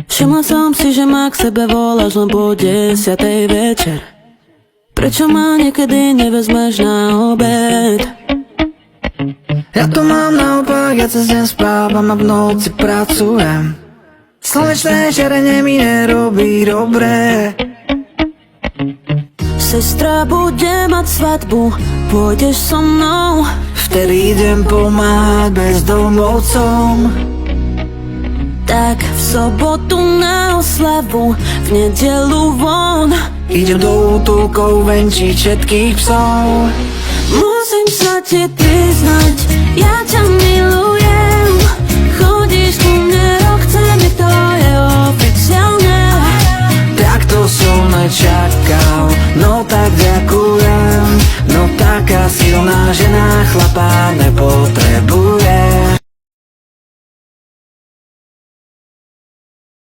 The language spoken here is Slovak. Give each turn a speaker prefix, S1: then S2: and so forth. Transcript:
S1: Všimla som si, že ma k sebe voláš len po 10. večer. Prečo ma niekedy nevezmeš na obed?
S2: Ja to mám naopak, ja cez deň spávam a v noci pracujem. Slnečné žiarenie mi nerobí dobre.
S1: Sestra bude mať svadbu, pôjdeš so mnou?
S2: Vtedy idem pomáhať bezdomovcom.
S1: Tak v sobotu na oslavu, v nedelu von.
S2: Idem do útulkov venčiť všetkých psov.
S1: Musím sa ti priznať, ja ťa milujem.